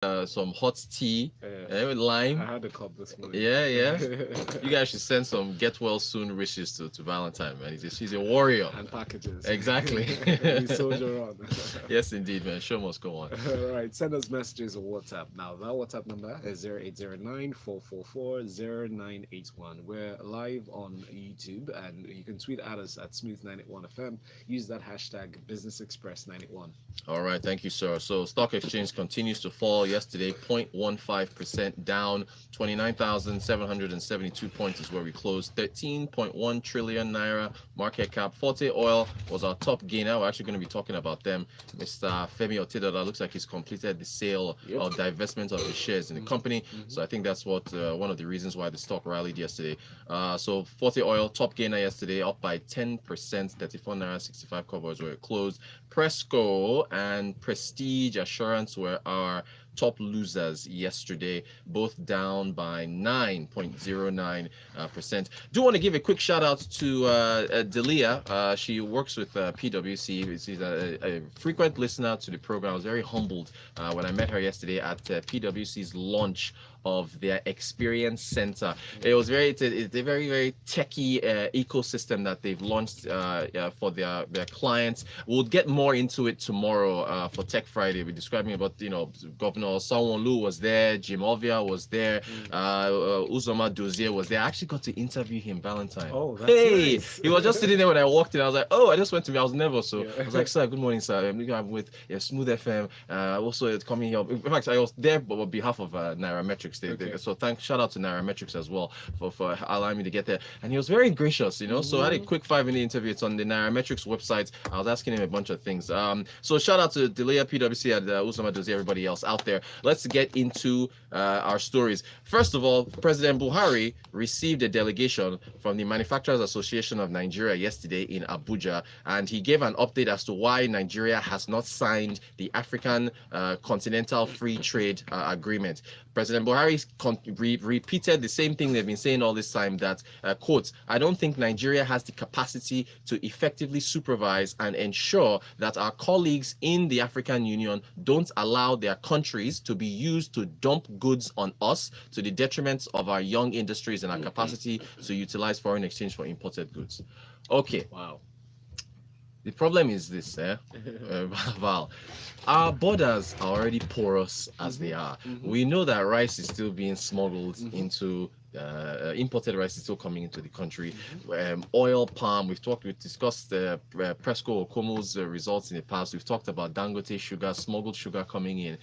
some hot tea with I lime. had a cup this morning. Yeah. You guys should send some get well soon wishes to Valentine, man. She's a warrior. And packages. Exactly. We soldier on. Yes, indeed, man. Show must go on. All right, send us messages on WhatsApp. Now, that WhatsApp number is 0809 We're live on YouTube, and you can tweet at us at Smooth981FM. Use that hashtag Business Express 91. All right, thank you, sir. So stock exchange continues to fall yesterday, 0.15% down, 29,772 points is where we closed. 13.1 trillion naira market cap. Forte Oil was our top gainer. We're actually going to be talking about them. Mr. Femi Otedola looks like he's completed the sale or divestment of his shares in the company. So I think that's what one of the reasons why the stock rallied yesterday. So Forte Oil, top gainer yesterday, up by 10%, 34 naira 65 covers where it closed. Presco and Prestige Assurance were our top losers yesterday, both down by 9.09%. Do want to give a quick shout out to Delia. She works with PwC. She's a frequent listener to the program. I was very humbled when I met her yesterday at PwC's launch of their experience center. It's a very, very techy ecosystem that they've launched for their clients. We'll get more into it tomorrow for Tech Friday. We're describing about, Governor Sanwo-Olu was there, Jim Ovia was there, Uzoma Dozier was there. I actually got to interview him, Valentine. Oh, that's nice. He was just sitting there when I walked in. I was like, I just went to me. I was nervous. So I was like, sir, good morning, sir. I'm with Smooth FM. Also coming here. In fact, I was there on behalf of Nairametrics. So shout out to Nairametrics as well for allowing me to get there. And he was very gracious, So I had a quick 5-minute interview. It's on the Nairametrics website. I was asking him a bunch of things. So shout out to Delia, PwC, and Usama Dozie, everybody else out there. Let's get into our stories. First of all, President Buhari received a delegation from the Manufacturers Association of Nigeria yesterday in Abuja, and he gave an update as to why Nigeria has not signed the African Continental Free Trade Agreement. President Buhari repeated the same thing they've been saying all this time, that, quote, I don't think Nigeria has the capacity to effectively supervise and ensure that our colleagues in the African Union don't allow their countries to be used to dump goods on us to the detriment of our young industries and our capacity to utilize foreign exchange for imported goods. Okay. Wow. The problem is this, Val. Our borders are already porous as they are. We know that rice is still being smuggled into imported rice is still coming into the country. Oil, palm, we've discussed Presco Okomo's results in the past. We've talked about Dangote sugar, smuggled sugar coming in.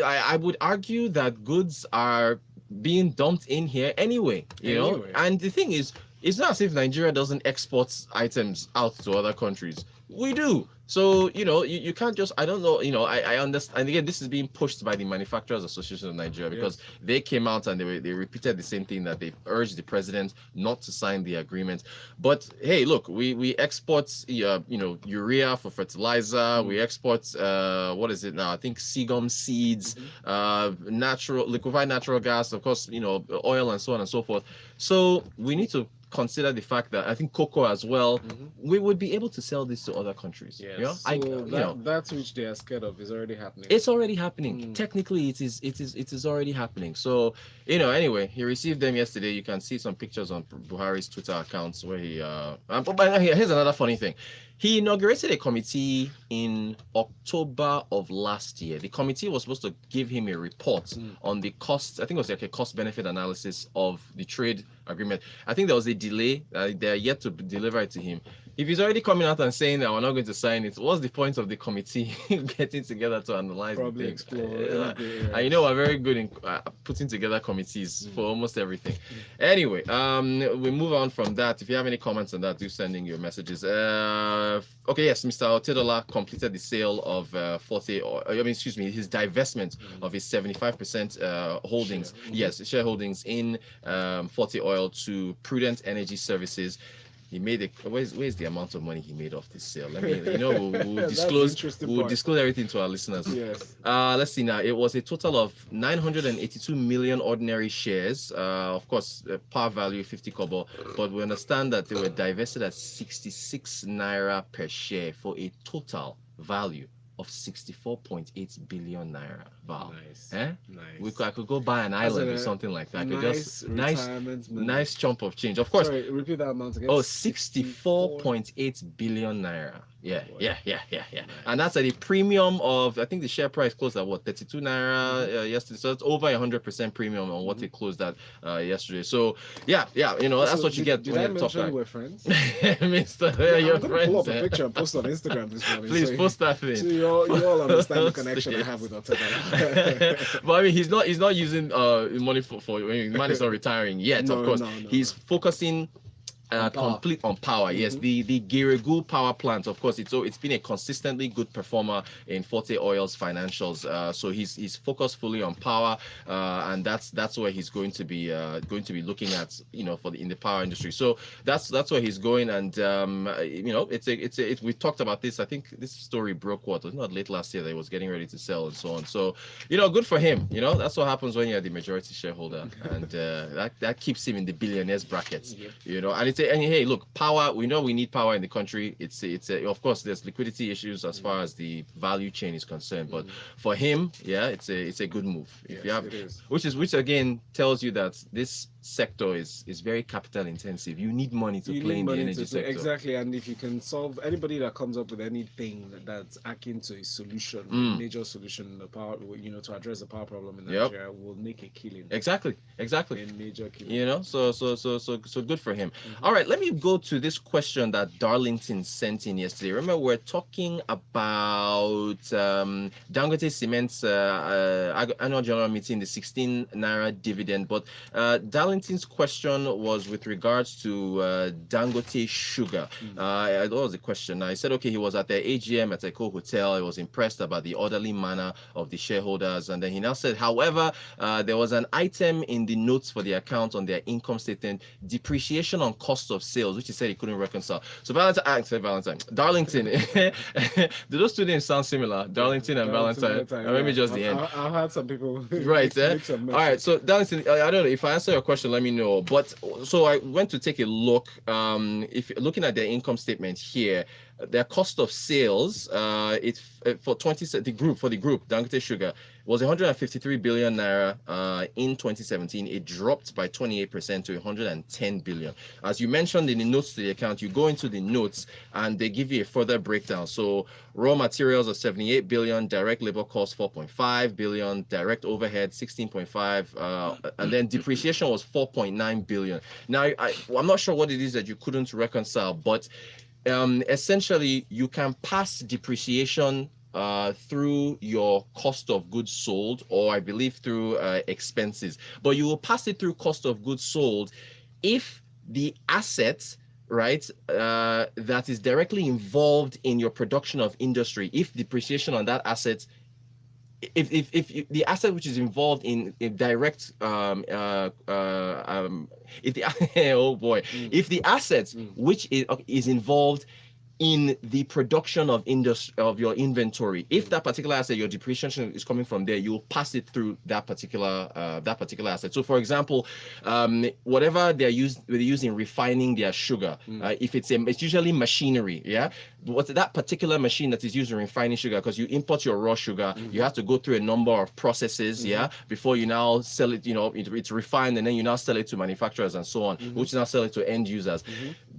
I would argue that goods are being dumped in here anyway, know. And the thing is, it's not as if Nigeria doesn't export items out to other countries. We do. So, you can't just, I don't know, I understand. And again, this is being pushed by the Manufacturers Association of Nigeria because they came out and they repeated the same thing, that they urged the president not to sign the agreement. But hey, look, we export, urea for fertilizer. We export, what is it now? I think Segum seeds, liquefied natural gas, of course, oil and so on and so forth. So we need to consider the fact that I think cocoa as well, we would be able to sell this to other countries. Yes. That's which they are scared of is already happening. It's already happening. Technically, it is already happening. So, anyway, he received them yesterday. You can see some pictures on Buhari's Twitter accounts where he. But here's another funny thing. He inaugurated a committee in October of last year. The committee was supposed to give him a report on the cost. I think it was like a cost-benefit analysis of the trade agreement. I think there was a delay. They are yet to deliver it to him. If he's already coming out and saying that we're not going to sign it, what's the point of the committee getting together to analyze Probably the explore. And we're very good in putting together committees for almost everything. Anyway, we move on from that. If you have any comments on that, do send in your messages. Okay, yes, Mr. Otedola completed the sale of his divestment of his 75% holdings. Shareholdings in Forte Oil to Prudent Energy Services. He made where's the amount of money he made off this sale? Let me, we'll disclose everything to our listeners. Yes. Let's see now. It was a total of 982 million ordinary shares. Of course, par value 50 kobo, but we understand that they were divested at 66 naira per share for a total value of 64.8 billion naira. Wow. Nice. Eh? Nice. I could go buy an island or something like that. I could nice retirement money. nice chunk of change. Of course. Sorry, repeat that amount again. Oh, 64.8 billion naira. Yeah. Nice. And that's at a premium of, I think the share price closed at what, 32 naira yesterday. So it's over 100% premium on what it closed at yesterday. So yeah, that's what you get did when I you talk mention we're friends? Mr. Your I'm gonna pull up a picture and post on Instagram this morning. Please post that thing. So you all understand the connection I have with Otega. But I mean, he's not using money for the man is not retiring yet. Of course, he's focusing complete on power. Yes, the Geregu power plant, of course, it's been a consistently good performer in Forte Oil's financials. So he's focused fully on power, and that's where he's going to be looking at, in the power industry. So that's where he's going, and we talked about this. I think this story broke not late last year that he was getting ready to sell and so on. So good for him. That's what happens when you're the majority shareholder, and that keeps him in the billionaires brackets. And hey, look, power. We know we need power in the country. It's of course there's liquidity issues as far as the value chain is concerned, but for him, it's a good move. If you have, which again tells you that this sector is very capital intensive. You need money to play in the energy sector. Exactly, and if you can solve anybody that comes up with anything that's akin to a solution, major solution in the power, to address the power problem in Nigeria, will make a killing. Exactly. A major killing. So good for him. All right, let me go to this question that Darlington sent in yesterday. Remember, we're talking about Dangote Cement's annual general meeting, the 16 naira dividend, but Darlington's question was with regards to Dangote Sugar. That was the question. I said, okay, he was at the AGM at Echo Hotel. He was impressed about the orderly manner of the shareholders. And then he now said, however, there was an item in the notes for the account on their income statement, depreciation on cost of sales, which he said he couldn't reconcile. So Darlington, do those two names sound similar? Darlington and Valentine. Or maybe just the end. I've had some people. Right. All right. So Darlington, I don't know if I answer your question, let me know. But so I went to take a look. If you're looking at their income statement here, their cost of sales, for the group Dangote Sugar was 153 billion naira in 2017. It dropped by 28% to 110 billion. As you mentioned in the notes to the account, you go into the notes and they give you a further breakdown. So raw materials are 78 billion, direct labor cost 4.5 billion, direct overhead 16.5, and then depreciation was 4.9 billion. Now I'm not sure what it is that you couldn't reconcile, but essentially you can pass depreciation through your cost of goods sold, or I believe through expenses, but you will pass it through cost of goods sold if the asset, right, that is directly involved in your production of industry, if depreciation on that asset, if the asset which is involved in direct if the if the assets which is involved in the production of your inventory, if that particular asset, your depreciation is coming from there, you'll pass it through that particular asset. So for example, whatever they use in refining their sugar, if it's usually machinery, what's that particular machine that is used in refining sugar, because you import your raw sugar, you have to go through a number of processes, before you now sell it, it's refined, and then you now sell it to manufacturers and so on, which now sell it to end users.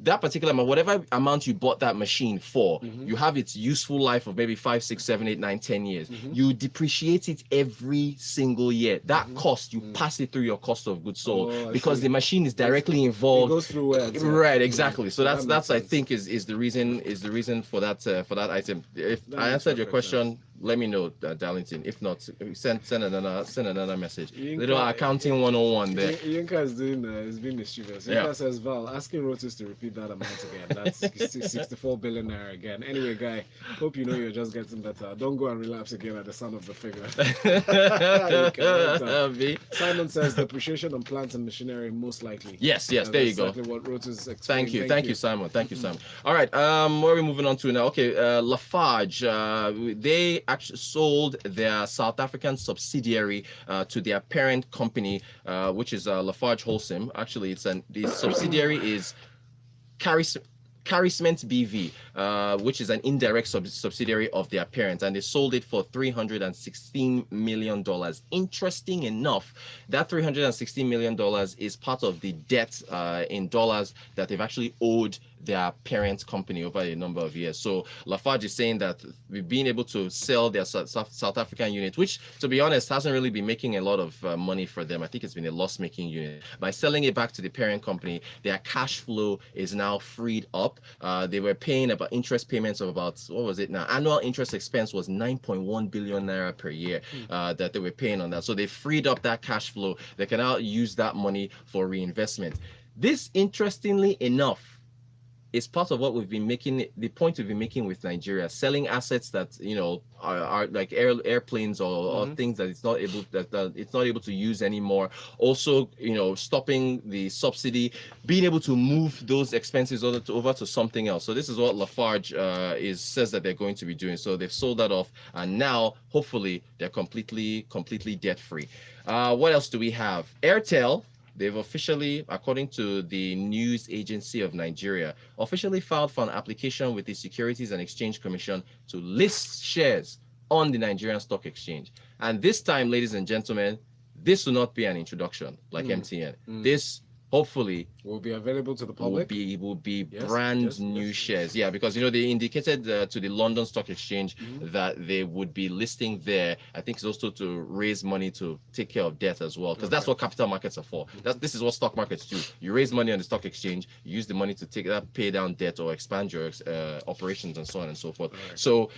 That particular amount, whatever amount you bought that machine for, you have its useful life of maybe 5, 6, 7, 8, 9, 10 years. You depreciate it every single year. That cost, you pass it through your cost of goods sold, because the machine is directly involved. It goes through right, exactly. So that's I think is the reason for that item. If I answered your question, let me know, Darlington. If not, send another message. Little accounting 101 there. Yinka is being mischievous. Yinka says, Val, asking Rotus to repeat that amount again. That's 64 billion naira again. Anyway, guy, hope you know you're just getting better. Don't go and relapse again at the sound of the figure. Simon says depreciation on plants and machinery most likely. Yes, there you go. Exactly what Rotus explained. Thank you, Simon. Thank you, Simon. All right, where are we moving on to now? Okay, Lafarge, they actually sold their South African subsidiary to their parent company, which is Lafarge Holcim. Actually, the subsidiary is Cement BV, which is an indirect subsidiary of their parent, and they sold it for $316 million. Interesting enough, that $316 million is part of the debt in dollars that they've actually owed their parent company over a number of years. So Lafarge is saying that we've been able to sell their South African unit, which, to be honest, hasn't really been making a lot of money for them. I think it's been a loss-making unit. By selling it back to the parent company, their cash flow is now freed up. They were paying about interest payments of about, what was it now? Annual interest expense was 9.1 billion naira per year that they were paying on that. So they freed up that cash flow. They can now use that money for reinvestment. This, interestingly enough, is part of what we've been making, the point we've been making with Nigeria, selling assets that, you know, are like airplanes or things that it's not able to use anymore. Also, you know, stopping the subsidy, being able to move those expenses over to something else. So this is what Lafarge says that they're going to be doing. So they've sold that off, and now hopefully they're completely debt free. What else do we have? Airtel. They've officially, according to the news agency of Nigeria, officially filed for an application with the Securities and Exchange Commission to list shares on the Nigerian Stock Exchange. And this time, ladies and gentlemen, this will not be an introduction like MTN. This hopefully will be available to the public. Will be brand new shares. Yeah, because you know they indicated to the London Stock Exchange that they would be listing there. I think it's also to raise money to take care of debt as well, because that's what capital markets are for. This is what stock markets do. You raise money on the stock exchange, you use the money to pay down debt or expand your operations and so on and so forth. So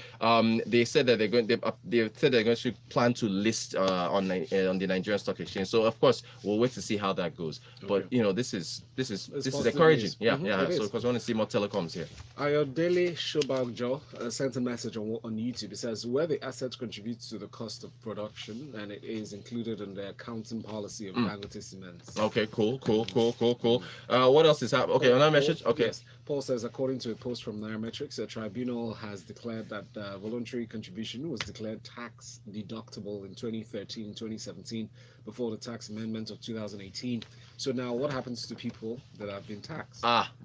they said that they're going to plan to list on the Nigerian Stock Exchange. So of course we'll wait to see how that goes. But you know, this is encouraging. News. Yeah. So because we want to see more telecoms here. Ayodele Shobagjo sent a message on YouTube. It says, where the assets contribute to the cost of production, and it is included in the accounting policy of Dangote Cements. Okay, cool. What else is happening? Okay, another message. Okay. Yes. Paul says, according to a post from Nairametrics, a tribunal has declared that voluntary contribution was declared tax deductible in 2013 and 2017 before the tax amendment of 2018. So now, what happens to people that have been taxed?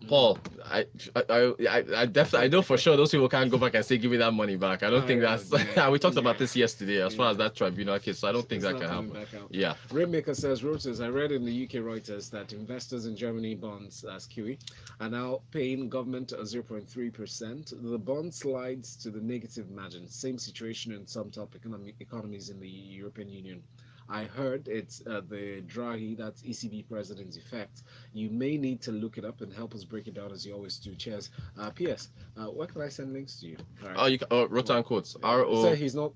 Paul, I definitely, I know for sure those people can't go back and say, give me that money back. I don't think that's. We talked about this yesterday as far as that tribunal case. So I don't think that can happen. Yeah. Rainmaker says, Rotus, I read in the UK Reuters that investors in Germany bonds as QE are now paying government 0.3%. The bond slides to the negative margin. Same situation in some top economies in the European Union. I heard it's the Draghi, that's ECB president's effect. You may need to look it up and help us break it down as you always do. Cheers. P.S. Where can I send links to you? Right. You can, Rotan Quotes. R-O. So he's not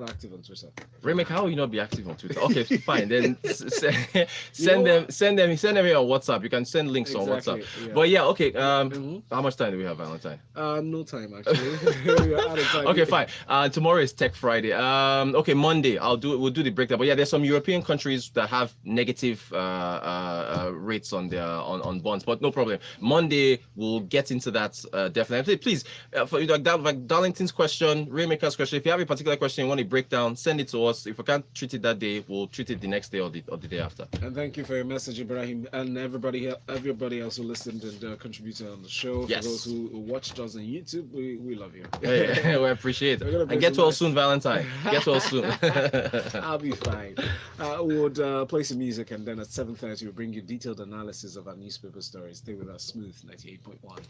active on Twitter. Remake, how will you not be active on Twitter? Okay, fine. Then send them here on WhatsApp. You can send links on WhatsApp. Yeah. But yeah, okay. How much time do we have, Valentine? No time actually. We're out of time. Okay, fine. Tomorrow is Tech Friday. Okay, Monday we'll do the breakdown. But yeah, there's some European countries that have negative rates on their on bonds, but no problem. Monday we'll get into that definitely. Please, for like Darlington's question, Rainmaker's question, if you have a particular question you want to break down, send it to us. If we can't treat it that day, we'll treat it the next day or the day after. And thank you for your message, Ibrahim, and everybody else who listened and contributed on the show. Yes. For those who watched us on YouTube, we love you. Hey, we appreciate it. And get well soon, Valentine. Get well soon. I'll be fine. We would play some music, and then at 7:30 we'll bring you detailed analysis of our newspaper stories. Stay with us. Smooth 98.1.